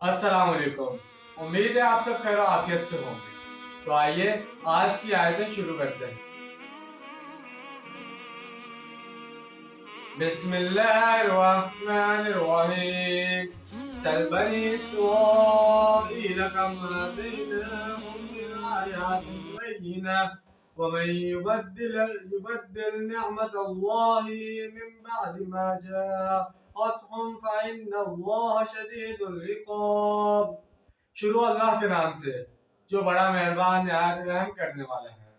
अस्सलाम वालेकुम। उम्मीद है आप सब खैर आफियत से होंगे। तो आइए आज की आयतें शुरू करते हैं। बिस्मिल्लाहिर्रहमानिर्रहीम। सल बनी इस्राईल कम आतैनाहुम मिन आयातिन बय्यिनाह वमन युबद्दिल निअमतल्लाहि मिन बअदि मा जाअतहुम फइन्नल्लाह शदीदुल इक़ाब। शुरू अल्लाह के नाम से जो बड़ा मेहरबान निहायत रहम करने वाला है।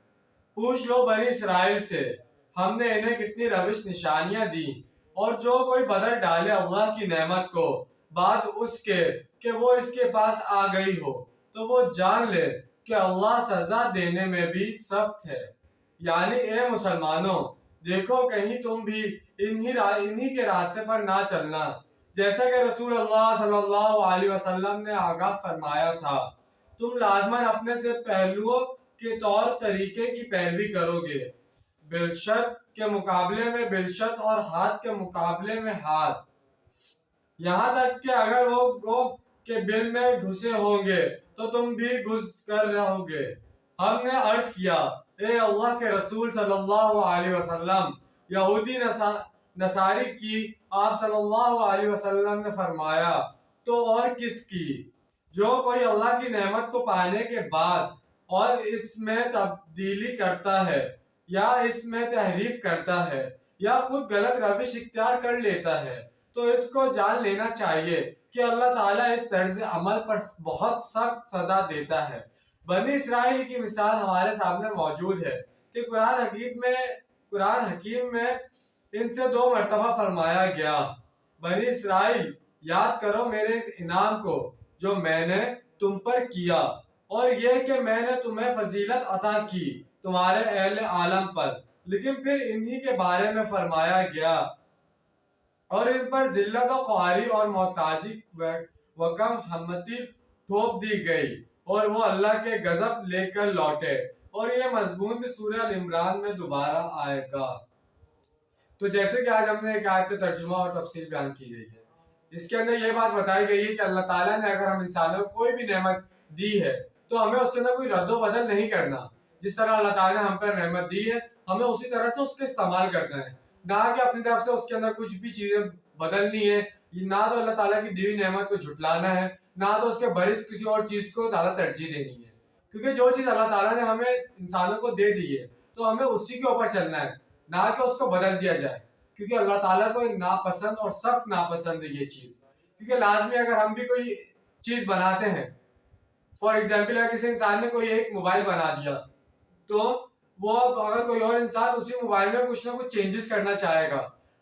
पूछ लो बनी इसराइल से, हमने इन्हें कितनी रविश निशानियां दी, और जो कोई बदल डाले अल्लाह की नेमत को बाद उसके कि वो इसके पास आ गई हो, तो वो जान ले कि अल्लाह सजा देने में भी सख्त है। यानी ए मुसलमानों, देखो कहीं तुम भी इन्हीं के रास्ते पर ना चलना, जैसा कि रसूल अल्लाह सल्लल्लाहु अलैहि वसल्लम ने आगाह फरमाया था। तुम लाजमन अपने से पहलुओं के तौर तरीके की पैरवी करोगे, बिलशत के मुकाबले में बिलशत और हाथ के मुकाबले में हाथ, यहाँ तक कि अगर वो गो के बिल में घुसे होंगे तो तुम भी घुस कर रहोगे। हमने अर्ज किया, ए अल्लाह के रसूल सल्लल्लाहु अलैहि वसल्लम, यहूदी नसारी की आप सल्लल्लाहु अलैहि वसल्लम ने फरमाया तो और किसकी? जो कोई अल्लाह की नेमत को पाने के बाद और इसमें तब्दीली करता है या इसमें तहरीफ करता है या खुद गलत रविश इख्तियार कर लेता है, तो इसको जान लेना चाहिए कि अल्लाह ताला इस तर्ज अमल पर बहुत सख्त सजा देता है। बनी इसराइल की मिसाल हमारे सामने मौजूद है कि कुरान हकीम में इनसे 2 मरतबा फरमाया गया, बनी इसराइल याद करो मेरे इस इनाम को जो मैंने तुम पर किया, और यह कि मैंने तुम्हें फजीलत अता की तुम्हारे अहले आलम पर। लेकिन फिर इन्हीं के बारे में फरमाया गया और इन पर जिल्लत और ख्वारी और मोहताजी व कम हमती थोप दी गई और वो अल्लाह के गजब लेकर लौटे, और यह मजमून भी सूरह अल इमरान में दोबारा आएगा। तो जैसे कि आज हमने एक आयत का तर्जुमा और तफसील बयान की गई है, इसके अंदर यह बात बताई गई है कि अल्लाह ताला ने अगर हम इंसानों को कोई भी नेमत दी है तो हमें उसके अंदर कोई रद्दो बदल नहीं करना। जिस तरह अल्लाह ताला ने हम पर नेमत दी है हमें उसी तरह से उसका इस्तेमाल करना है, ना कि अपनी तरफ से उसके अंदर कुछ भी चीजें बदलनी है। ना तो अल्लाह ताला की दी हुई नेमत को झुटलाना है, ना तो उसके बरिस किसी और चीज को ज्यादा तरजीह देनी है। क्योंकि जो चीज अल्लाह ताला ने हमें इंसानों को दे दी है तो हमें उसी के ऊपर चलना है, ना कि उसको बदल दिया जाए। क्योंकि अल्लाह ताला को नापसंद और सख्त नापसंद है ये चीज। क्योंकि लाजमी अगर हम भी कोई चीज बनाते हैं, फॉर एग्जाम्पल अगर किसी इंसान ने कोई एक मोबाइल बना दिया, तो वो अगर कोई और इंसान उसी मोबाइल में कुछ ना कुछ चेंजेस करना चाहेगा,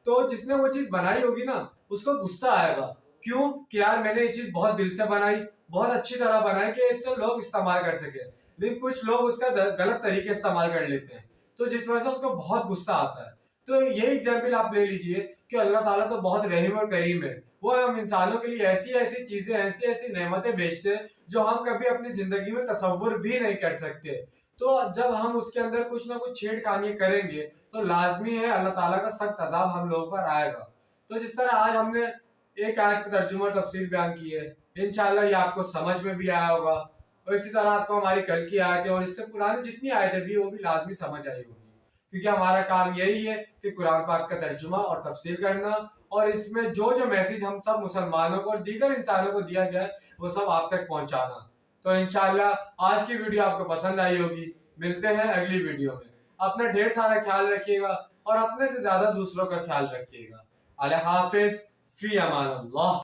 तो जिसने वो चीज बनाई होगी ना उसको गुस्सा आएगा। क्यों? कि यार मैंने ये चीज बहुत दिल से बनाई, बहुत अच्छी तरह बनाई कि इससे लोग इस्तेमाल कर सके, लेकिन कुछ लोग उसका गलत तरीके इस्तेमाल कर लेते हैं, तो जिस वजह से उसको बहुत गुस्सा आता है। तो ये एग्जाम्पल आप ले लीजिए कि अल्लाह ताला तो बहुत रहीम और करीम है, वो हम इंसानों के लिए ऐसी ऐसी चीजें ऐसी ऐसी नेमतें भेजते हैं जो हम कभी अपनी जिंदगी में तसव्वुर भी नहीं कर सकते। तो जब हम उसके अंदर कुछ ना कुछ छेड़खानी करेंगे तो लाजमी है अल्लाह ताला का सख्त अजाब हम लोगों पर आएगा। तो जिस तरह आज हमने एक आयत का तर्जुमा तफसील बयान की है, इंशाल्लाह ये आपको समझ में भी आया होगा, और इसी तरह आपको हमारी कल की आयतें और इससे पुरानी जितनी आयतें भी वो भी लाजमी समझ आई होगी। क्योंकि हमारा काम यही है कि कुरान पाक का तर्जुमा और तफसील करना, और इसमें जो जो मैसेज हम सब मुसलमानों को और दीगर इंसानों को दिया गया है वो सब आप तक पहुंचाना। तो इंशाल्लाह आज की वीडियो आपको पसंद आई होगी। मिलते हैं अगली वीडियो में। अपना ढेर सारा ख्याल रखिएगा और अपने से ज्यादा दूसरों का ख्याल रखिएगा। अल्लाह हाफिज, फी अमान अल्लाह।